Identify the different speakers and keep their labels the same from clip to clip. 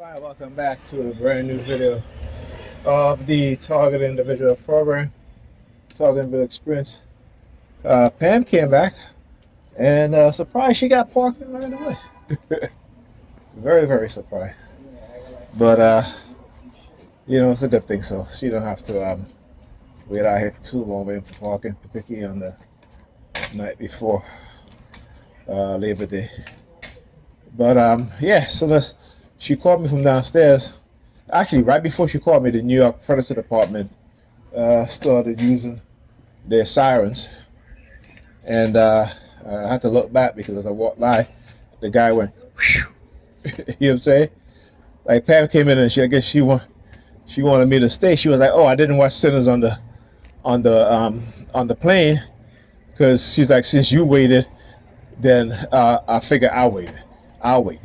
Speaker 1: Hi, welcome back to a brand new video of the Target Individual Program, Target Individual Experience. Pam came back and surprised she got parking right away. Very, very surprised. But, it's a good thing, so she don't have to wait out here for too long waiting for parking, particularly on the night before Labor Day. But, she called me from downstairs. Actually, right before she called me, the New York Predator Department started using their sirens. And I had to look back because as I walked by, the guy went, whew. You know what I'm saying? Like Pam came in and I guess she wanted me to stay. She was like, "Oh, I didn't watch Sinners on the plane," because she's like, "Since you waited, then I figure I'll wait. I'll wait."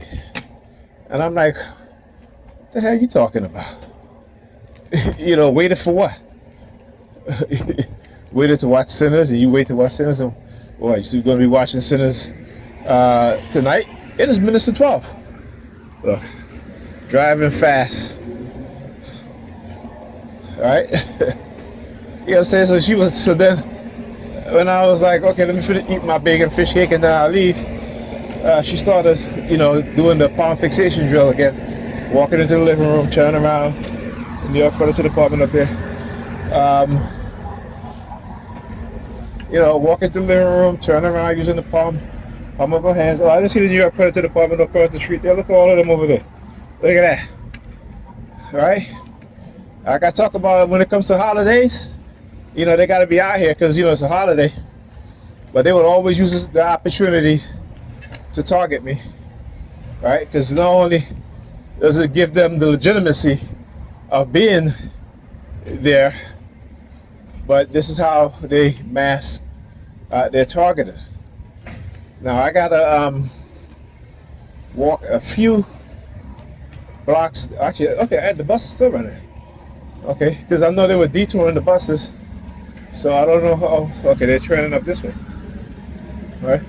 Speaker 1: And I'm like, "What the hell are you talking about? Waited for what? Waited to watch Sinners, and you wait to watch Sinners, and what? You're going to be watching Sinners tonight? It is minutes to 12. Look, driving fast. All right." You know what I'm saying? So then when I was like, okay, let me finish eat my bacon fish cake and then I'll leave, she started, doing the palm fixation drill again, walking into the living room, turning around, New York Predator Department up there. Walking to the living room, turning around, using the palm of her hands. Oh, I just see the New York Predator Department across the street there. Look at all of them over there. Look at that. All right? Like I talk about when it comes to holidays, they got to be out here because, it's a holiday. But they would always use the opportunity to target me, right? Because not only does it give them the legitimacy of being there, but this is how they mask their targeting. Now I gotta walk a few blocks. Actually, okay, the bus is still running. Okay, because I know they were detouring the buses, so I don't know how. Okay, they're training up this way, right?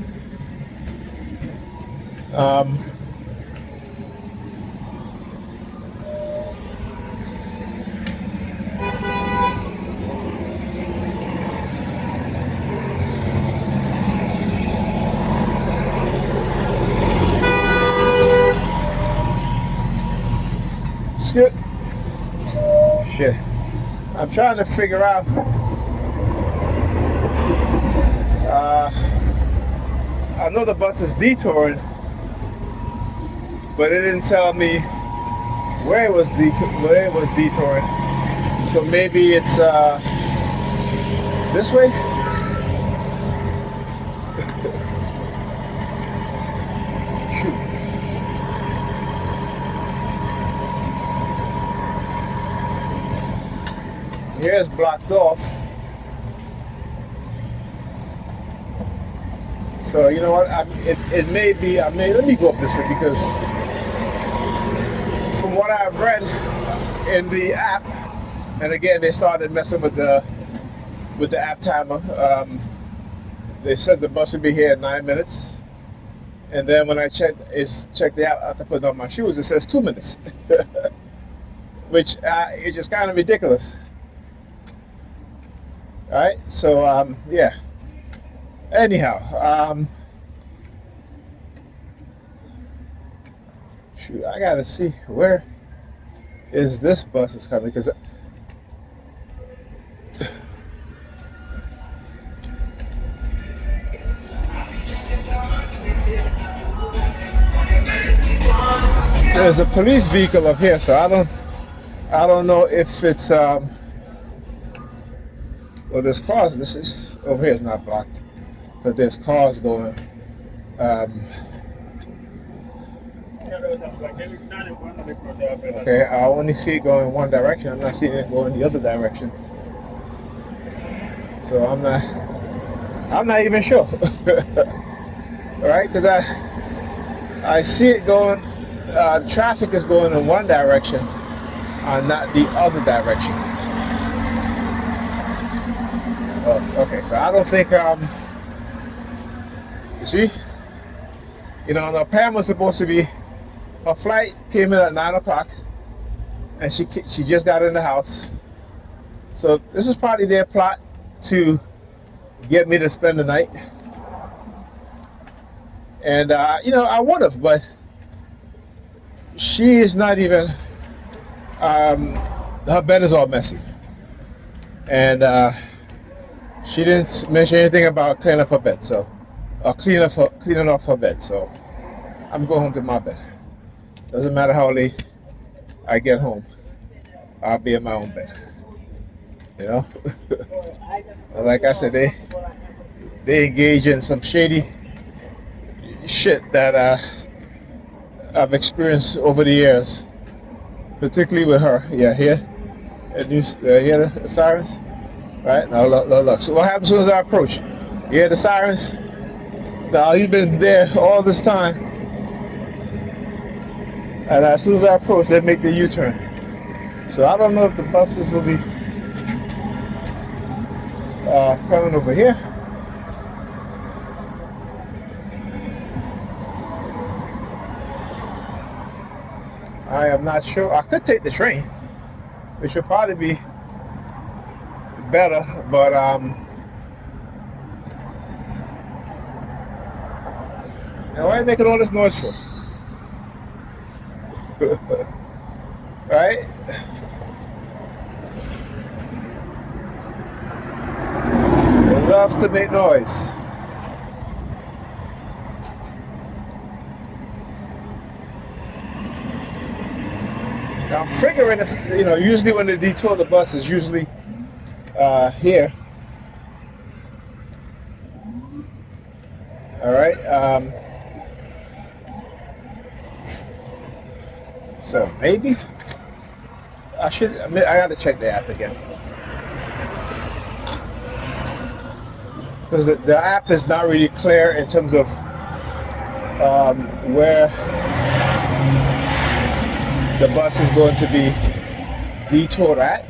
Speaker 1: Skip. Shit. I'm trying to figure out. I know the bus is detouring, but it didn't tell me where it was detouring. So maybe it's this way. Shoot. Here's blocked off. So you know what? It may be. Let me go up this way because from what I've read in the app, and again they started messing with the app timer. They said the bus would be here in 9 minutes, and then when I checked the app after putting on my shoes, it says 2 minutes, which is just kind of ridiculous. All right, so yeah. Anyhow, shoot, I gotta see where is this bus is coming because there's a police vehicle up here, so I don't know if it's well, there's cars. This is over here is not blocked, but there's cars going. Okay, I only see it going one direction. I'm not seeing it going the other direction. So I'm not even sure. All right, because I see it going. Traffic is going in one direction, not the other direction. Oh, okay, so I don't think you see, now Pam was supposed to be Her flight came in at 9 o'clock, and she just got in the house. So this was probably their plot to get me to spend the night. And I would have, but she is not even. Her bed is all messy, and she didn't mention anything about cleaning up her bed. So, cleaning off her bed. So, I'm going home to my bed. Doesn't matter how late I get home, I'll be in my own bed. You know, like I said, they engage in some shady shit that I've experienced over the years, particularly with her. Yeah, here, and you hear the sirens, right? Now look. So what happens as soon as I approach? You hear the sirens? Now you've been there all this time, and as soon as I approach, they make the U-turn. So I don't know if the buses will be coming over here. I am not sure. I could take the train, which would probably be better, but now why are you making all this noise for? Right? They love to make noise. I'm figuring if, usually when they detour the bus is usually here. All right. So maybe I got to check the app again, because the app is not really clear in terms of where the bus is going to be detoured at.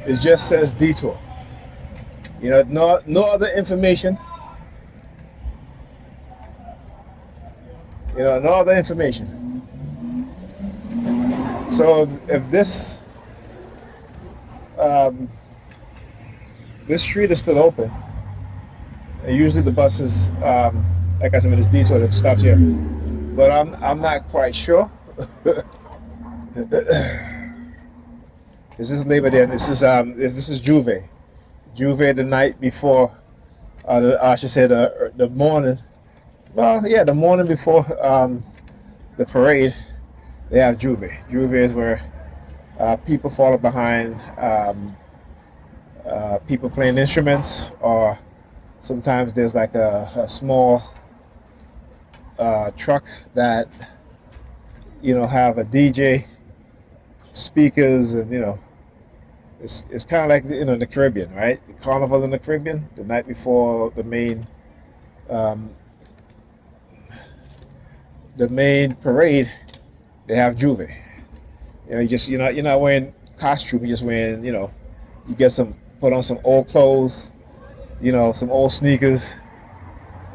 Speaker 1: It just says detour. No other information. No other information. So if this this street is still open, and usually the bus is like I said, when it's detoured, it stops here. But I'm not quite sure. This is Labor Day, and this is Juve the night before. I should say the morning. Well, yeah, the morning before the parade, they have Juve. Juve is where people follow behind people playing instruments, or sometimes there's like a small truck that have a DJ, speakers, and it's kind of like in the Caribbean, right? The carnival in the Caribbean, the night before the main parade, they have Juve. You're not wearing costume. You're just wearing you put on some old clothes, some old sneakers,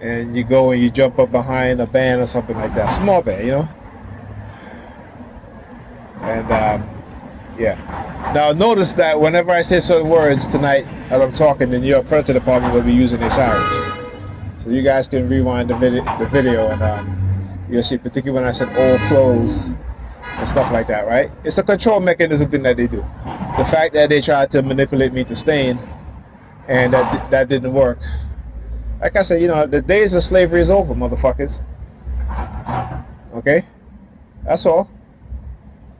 Speaker 1: and you go and you jump up behind a band or something like that, small band, And yeah. Now notice that whenever I say certain words tonight as I'm talking, then your Predator department will be using their sirens. So you guys can rewind the video and you'll see, particularly when I said old clothes and stuff like that, right? It's a control mechanism thing that they do. The fact that they tried to manipulate me to staying, and that didn't work. Like I said, the days of slavery is over, motherfuckers. Okay? That's all.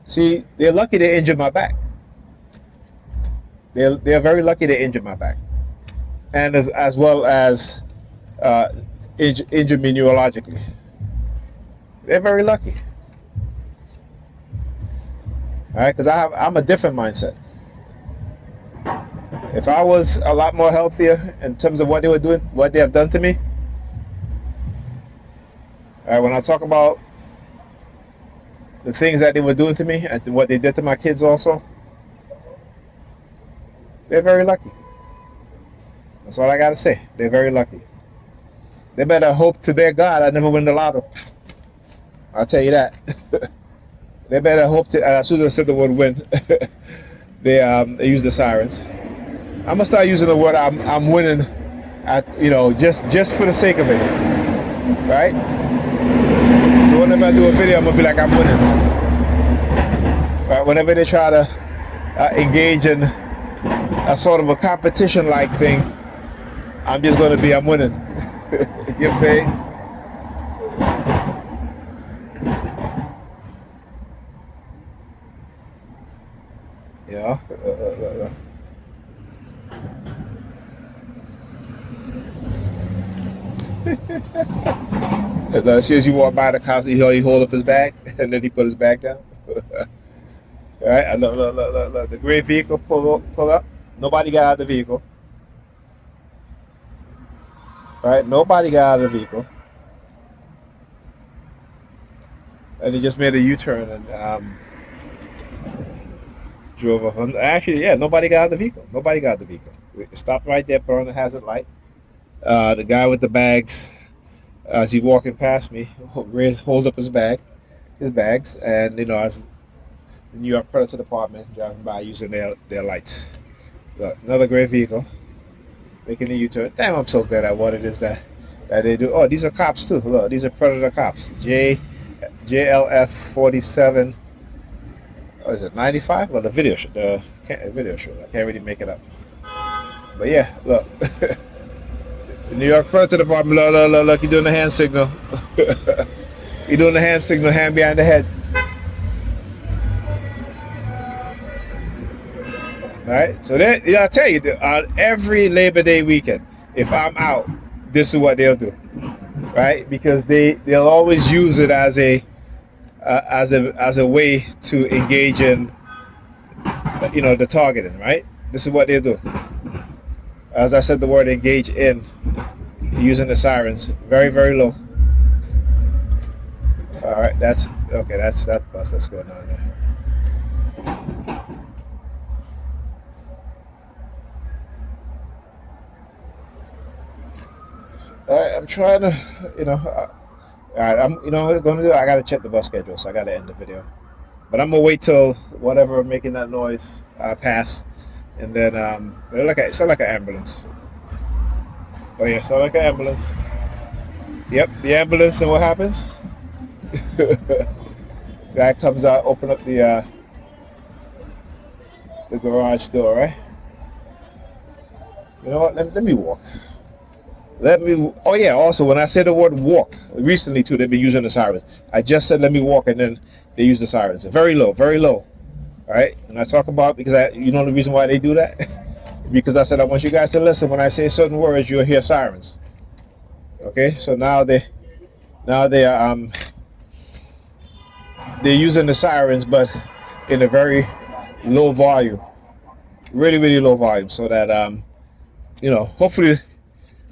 Speaker 1: See, they're lucky they injured my back. They're very lucky they injured my back, and as well as injured me neurologically. They're very lucky. All right, because I'm a different mindset. If I was a lot more healthier in terms of what they were doing, what they have done to me. All right, when I talk about the things that they were doing to me and what they did to my kids also, they're very lucky. That's all I gotta say. They're very lucky. They better hope to their God I never win the lotto. I'll tell you that. They better hope to, as soon as I said the word win, they use the sirens. I'm gonna start using the word I'm winning at, just for the sake of it, right? So whenever I do a video, I'm gonna be like, I'm winning. Right? Whenever they try to engage in a sort of a competition-like thing, I'm just gonna be, I'm winning. You know what I'm saying? Yeah. As soon as he walked by the cops, he hold up his bag and then he put his bag down. All right, and look, the gray vehicle pull up. Nobody got out of the vehicle. All right, nobody got out of the vehicle, and he just made a U-turn and drove off. Actually, yeah, nobody got out of the vehicle. Nobody got out of the vehicle. It stopped right there, put on the hazard light. The guy with the bags, as he walking past me, holds up his bags, and as the New York Predator Department driving by using their lights. Look, another gray vehicle making a U-turn. Damn, I'm so good at what it is that they do. Oh, these are cops too. Look, these are Predator cops. JLF 47. What is it? 95? Well, the video show. The video show. I can't really make it up. But yeah, look. The New York Predator Department. Look. You're doing the hand signal. You're doing the hand signal. Hand behind the head. All right, so I'll tell you, every Labor Day weekend, if I'm out, this is what they'll do, right? Because they'll always use it as a way to engage in, the targeting, right? This is what they'll do. As I said, the word engage in, using the sirens, very, very low. All right, that's that bus that's going on there. All right, I'm trying to, all right, I'm, what I'm gonna do. I gotta check the bus schedule, so I gotta end the video. But I'm gonna wait till whatever making that noise pass, and then it sounds like an ambulance. Oh yeah, sound like an ambulance. Yep, the ambulance, and what happens? Guy comes out, open up the garage door, right? You know what? Let me walk. Oh yeah, also when I said the word walk, recently too, they've been using the sirens. I just said let me walk, and then they use the sirens. Very low, very low. All right, and I talk about, because the reason why they do that? Because I said I want you guys to listen. When I say certain words, you'll hear sirens. Okay, so now they're using the sirens, but in a very low volume, really, really low volume, so that hopefully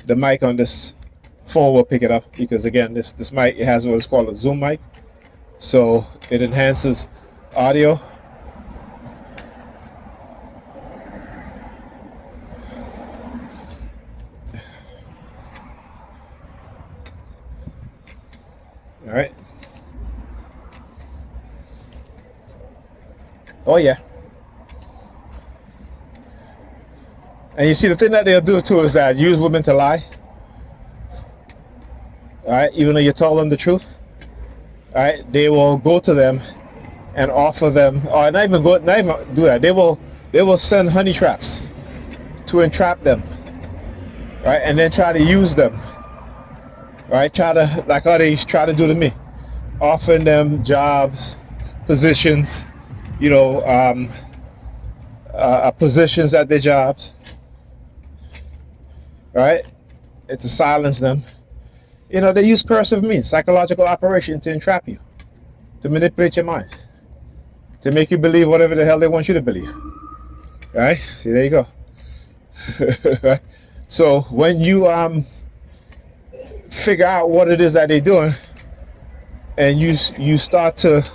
Speaker 1: the mic on this phone will pick it up, because again, this mic, it has what is called a zoom mic, so it enhances audio. All right. Oh yeah. And you see, the thing that they'll do too is that use women to lie. All right, even though you told them the truth. All right, they will go to them and offer them, or not even do that. They will send honey traps to entrap them, right, and then try to use them, right? Try to, like how they try to do to me, offering them jobs, positions, positions at their jobs. Right? It's to silence them. They use coercive means, psychological operation, to entrap you, to manipulate your minds, to make you believe whatever the hell they want you to believe. Right? See, there you go. Right? So when you figure out what it is that they're doing, and you start to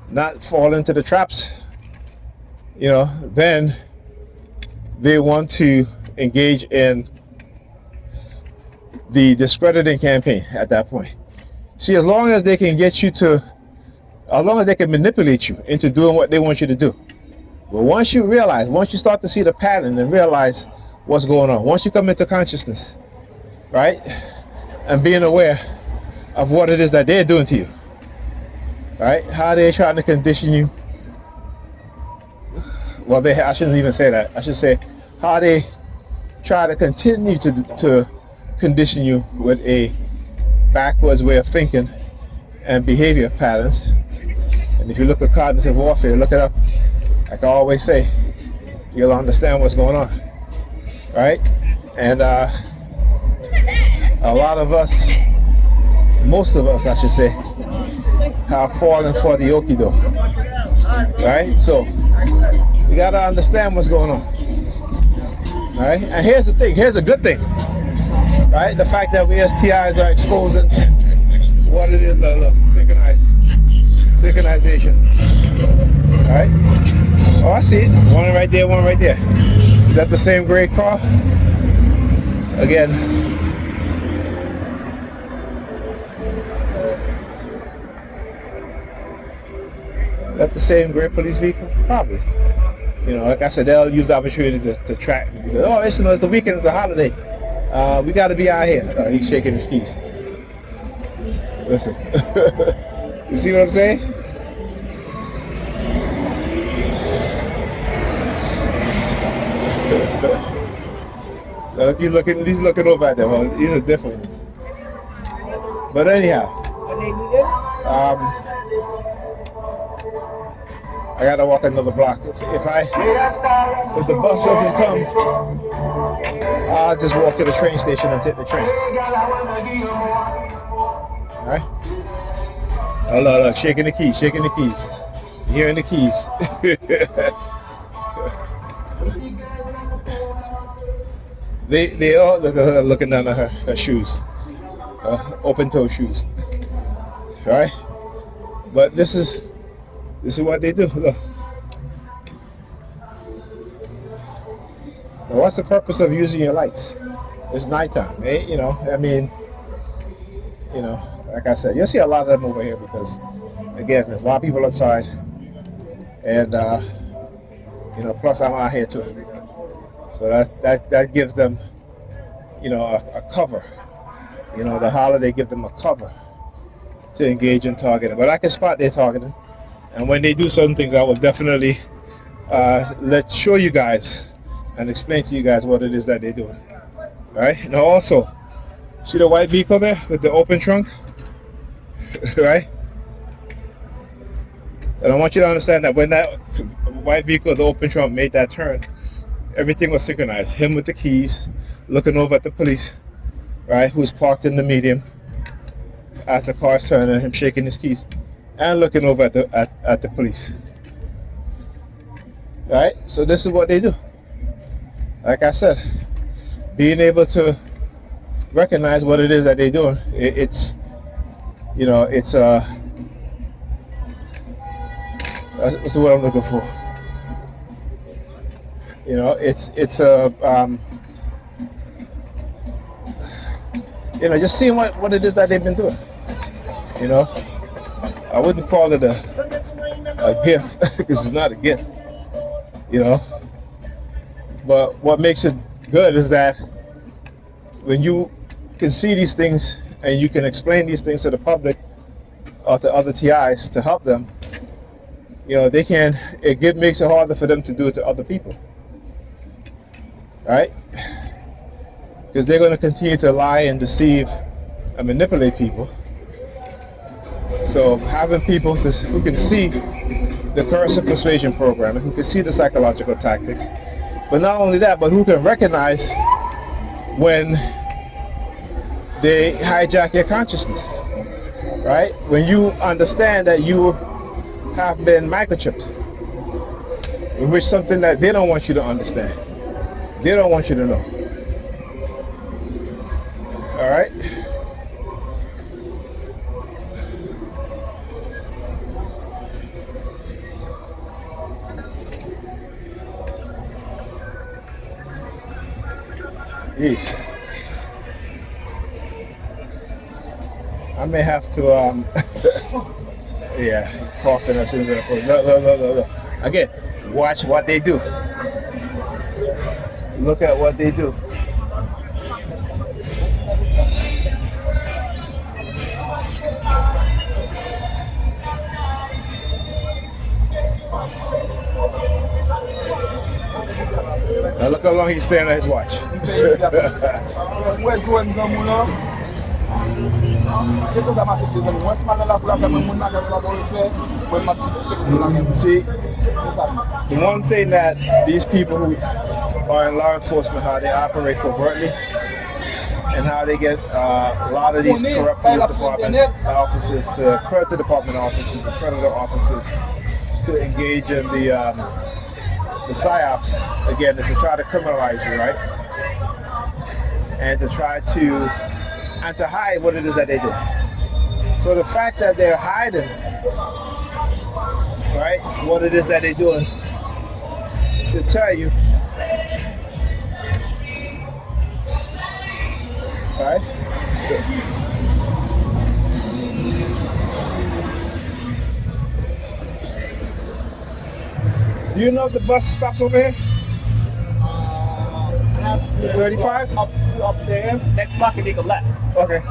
Speaker 1: not fall into the traps, then they want to engage in the discrediting campaign at that point. See, as long as they can get you to as long as they can manipulate you into doing what they want you to do. But once you start to see the pattern and realize what's going on, once you come into consciousness, right, and being aware of what it is that they're doing to you, right, how they're trying to condition you. Well, I shouldn't even say that. I should say how they try to continue to condition you with a backwards way of thinking and behavior patterns. And if you look at cognitive warfare, look it up. Like I always say, you'll understand what's going on, right? And a lot of us, most of us, I should say, have fallen for the okie-doke, right? So you gotta understand what's going on, right? And here's the thing. Here's a good thing, right? The fact that we as TIs are exposing what it is, the synchronization, right? Oh, I see it. One right there, one right there. Is that the same gray car? Again. Is that the same gray police vehicle? Probably. You know, like I said, they'll use the opportunity to track. Oh, it's the weekend, it's a holiday. We got to be out here. He's shaking his keys. Listen. You see what I'm saying? He's looking over at them. Well, these are different ones. But anyhow, I gotta walk another block. If the bus doesn't come, I'll just walk to the train station and take the train. All right. Oh, look, shaking the keys. Hearing the keys. They all looking down at her shoes, open toe shoes, right? But this is what they do. Look. Now, what's the purpose of using your lights? It's nighttime, eh? You know. I mean, you know, like I said, you'll see a lot of them over here because, again, there's a lot of people outside, and you know, plus I'm out here too. So that gives them, you know, a cover. You know, the holiday gives them a cover to engage in targeting. But I can spot their targeting, and when they do certain things, I will definitely show you guys and explain to you guys what it is that they're doing. All right. Now, also, see the white vehicle there with the open trunk, right? And I want you to understand that when that white vehicle, the open trunk, made that turn, everything was synchronized. Him with the keys, looking over at the police, right, who's parked in the medium as the car's turning, him shaking his keys, and looking over at the police. Right? So this is what they do. Like I said, being able to recognize what it is that they're doing, it's what's the word I'm looking for? You know, it's you know, just seeing what it is that they've been doing. You know, I wouldn't call it a gift because it's not a gift. You know, but what makes it good is that when you can see these things and you can explain these things to the public or to other TIs to help them, you know, it makes it harder for them to do it to other people. Right? Because they're going to continue to lie and deceive and manipulate people. So having people who can see the coercive persuasion program and who can see the psychological tactics, but not only that, but who can recognize when they hijack your consciousness, right? When you understand that you have been microchipped, in which something that they don't want you to understand. They don't want you to know. All right? Yeesh. I may have to Yeah, coughing as soon as I approach. Look. Again, watch what they do. Look at what they do. Now look how long he's staring at his watch. See, the one thing that these people who are in law enforcement, how they operate covertly, and how they get a lot of these corrupt police department officers, predator department officers, and predator officers to engage in the psyops, again, is to try to criminalize you, right? And to try to hide what it is that they do. So the fact that they're hiding, right, what it is that they're doing should tell you, right? Do you know if the bus stops over here? The 35?
Speaker 2: Up there. Next block and take a left.
Speaker 1: Okay.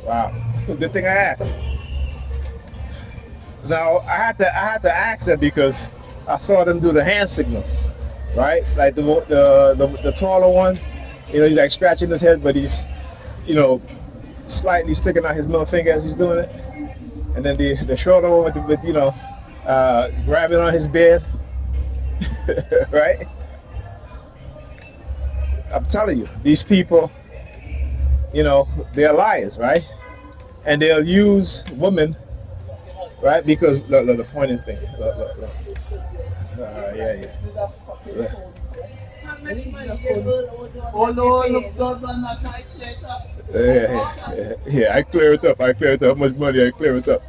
Speaker 1: Wow. Good thing I asked. Now I had to ask them because I saw them do the hand signals, right? Like the taller one, he's like scratching his head, but he's, slightly sticking out his middle finger as he's doing it, and then the shorter one with grabbing on his beard, right? I'm telling you, these people, they're liars, right? And they'll use women, right? Because look, the pointing thing. Look. Yeah. Yeah, I clear it up. How much money I clear it up.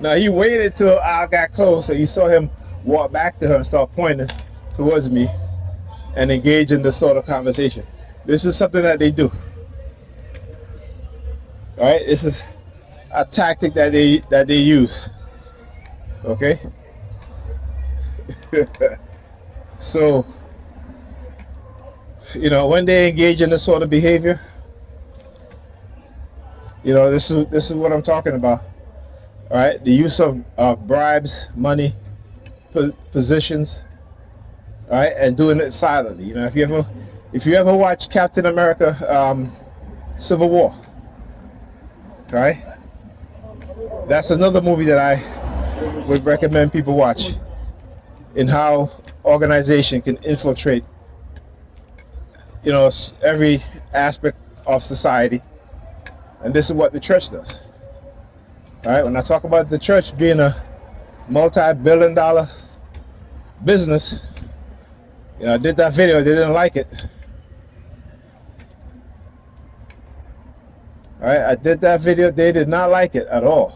Speaker 1: Now he waited till I got close and he saw him walk back to her and start pointing towards me and engage in this sort of conversation. This is something that they do. All right, this is a tactic that they use. Okay. So, when they engage in this sort of behavior, this is what I'm talking about. All right, the use of bribes, money, positions, all right, and doing it silently. If you ever watch Captain America, Civil War, right? That's another movie that I would recommend people watch, in how organization can infiltrate, every aspect of society, and this is what the church does. All right, when I talk about the church being a multi-billion-dollar business, I did that video. They didn't like it. All right, I did that video. They did not like it at all.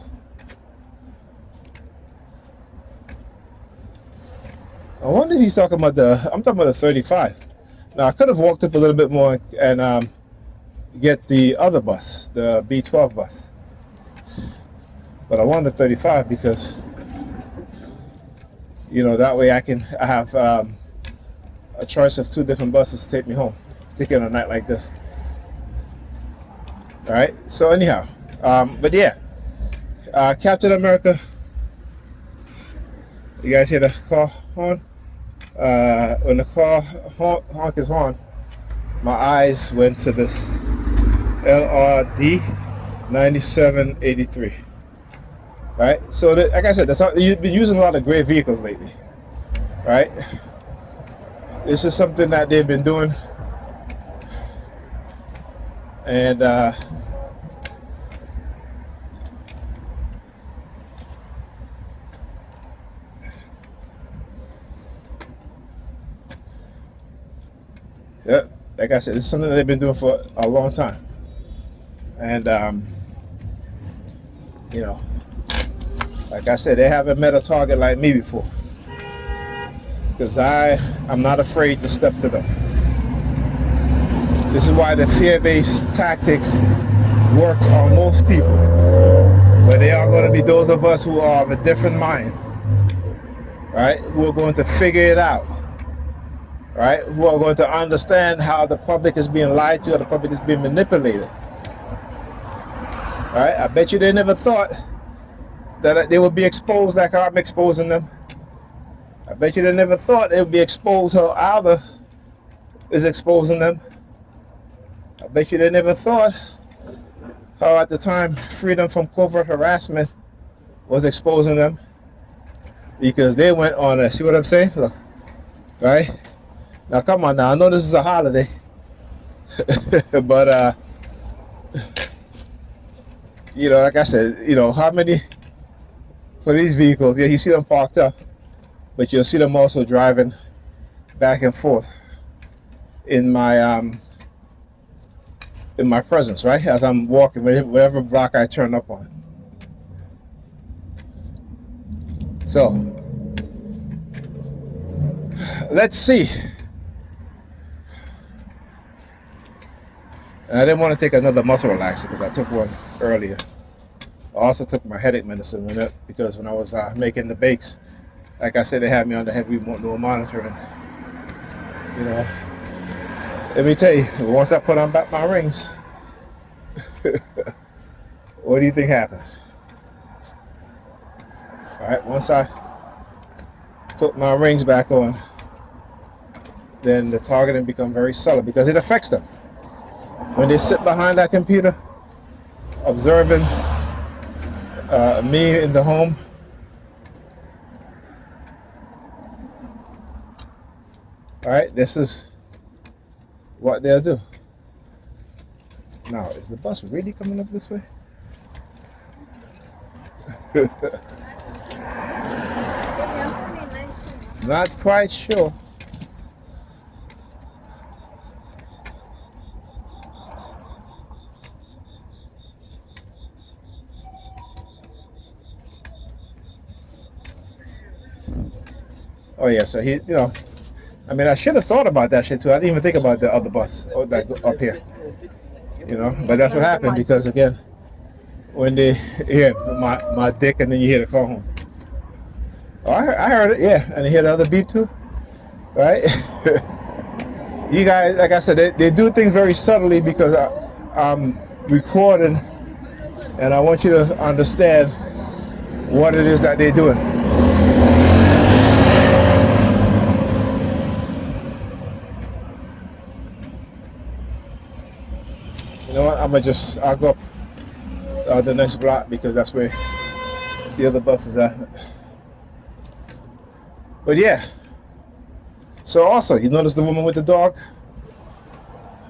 Speaker 1: I wonder if he's talking about I'm talking about the 35. Now I could have walked up a little bit more and get the other bus, the B12 bus. But I wanted the 35 because, that way I have a choice of two different buses to take me home, particularly on a night like this. All right. So anyhow, but yeah, Captain America. You guys hear the car horn? When the car honk his horn, my eyes went to this LRD 9783. Right. So like I said, you've been using a lot of gray vehicles lately. Right. This is something that they've been doing. And yeah, like I said, it's something that they've been doing for a long time. And like I said, they haven't met a target like me before, because I'm not afraid to step to them. This is why the fear-based tactics work on most people. But they are going to be those of us who are of a different mind, right? Who are going to figure it out, right? Who are going to understand how the public is being lied to, or the public is being manipulated, right? I bet you they never thought that they would be exposed like I'm exposing them. I bet you they never thought they would be exposed how Alda is exposing them. I bet you they never thought how at the time Freedom from Covert Harassment was exposing them, because they went on a, see what I'm saying? Look, right? Now come on now, I know this is a holiday, but you know, like I said, you know, how many police vehicles, yeah, you see them parked up, but you'll see them also driving back and forth in my presence, right? As I'm walking, whatever block I turn up on. So, let's see. And I didn't want to take another muscle relaxer because I took one earlier. I also took my headache medicine with it because when I was making the bakes, like I said, they had me on the heavy remote monitoring. You know, let me tell you, once I put on back my rings, what do you think happened? All right, once I put my rings back on, then the targeting become very subtle because it affects them. When they sit behind that computer, observing me in the home, all right, this is what they'll do. Now, is the bus really coming up this way? Not quite sure. Oh yeah, so he, you know, I mean, I should have thought about that shit too. I didn't even think about the other bus that up here, you know. But that's what happened because again, when they hear my dick and then you hear the call home. Oh, I heard it, yeah, and you hear the other beep too, right? You guys, like I said, they do things very subtly because I'm recording, and I want you to understand what it is that they're doing. You know what? I'll go up the next block because that's where the other bus is at. But yeah. So also, you notice the woman with the dog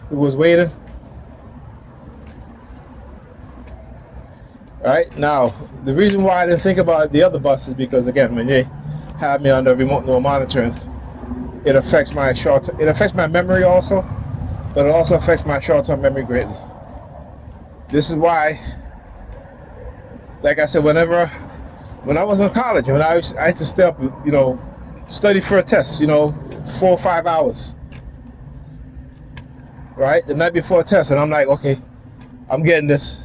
Speaker 1: who was waiting? Right? Now, the reason why I didn't think about the other bus is because again, when they have me on the remote monitoring, it affects my memory also, but it also affects my short-term memory greatly. This is why, like I said, when I was in college, when I used to stay up, you know, study for a test, you know, 4 or 5 hours, right? The night before a test, and I'm like, okay, I'm getting this.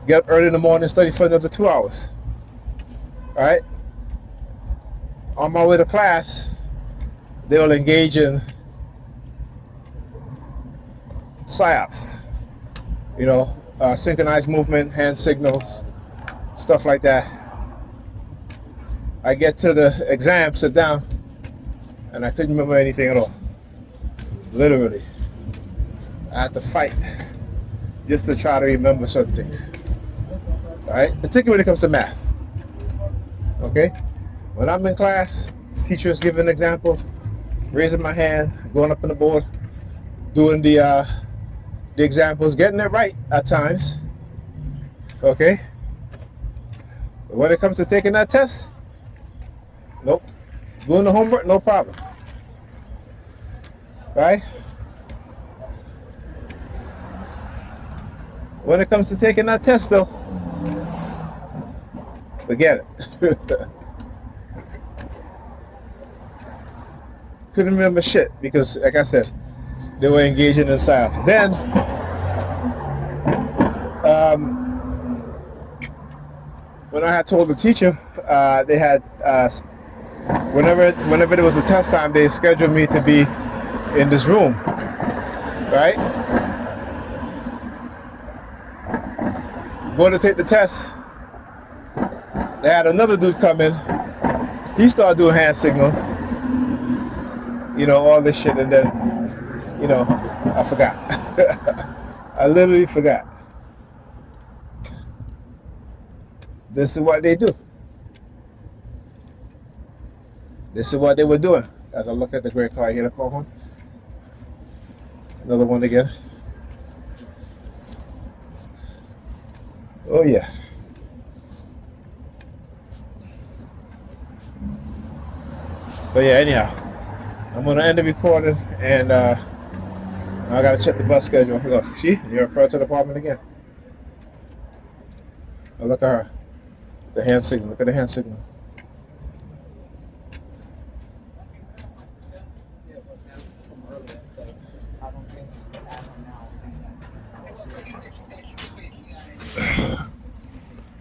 Speaker 1: Get up early in the morning, study for another 2 hours, right? On my way to class, they will engage in psyops, you know, synchronized movement, hand signals, stuff like that. I get to the exam, sit down, and I couldn't remember anything at all. Literally. I had to fight just to try to remember certain things. All right? Particularly when it comes to math. Okay? When I'm in class, teachers giving examples, raising my hand, going up on the board, doing the examples, getting it right at times. Okay? But when it comes to taking that test, nope. Doing the homework, no problem. Right? When it comes to taking that test, though, forget it. Couldn't remember shit because, like I said, They were engaging in silence. Then, when I had told the teacher, they had whenever there was a test time, they scheduled me to be in this room, right? Going to take the test. They had another dude come in. He started doing hand signals, all this shit, and then, I forgot. I literally forgot. This is what they do. This is what they were doing. As I look at the gray car, you hear the call horn? Another one again. Oh yeah. But yeah, anyhow, I'm gonna end the recording, and I gotta check the bus schedule. Look, you're referring to the apartment again. Oh, look at her. The hand signal. Look at the hand signal.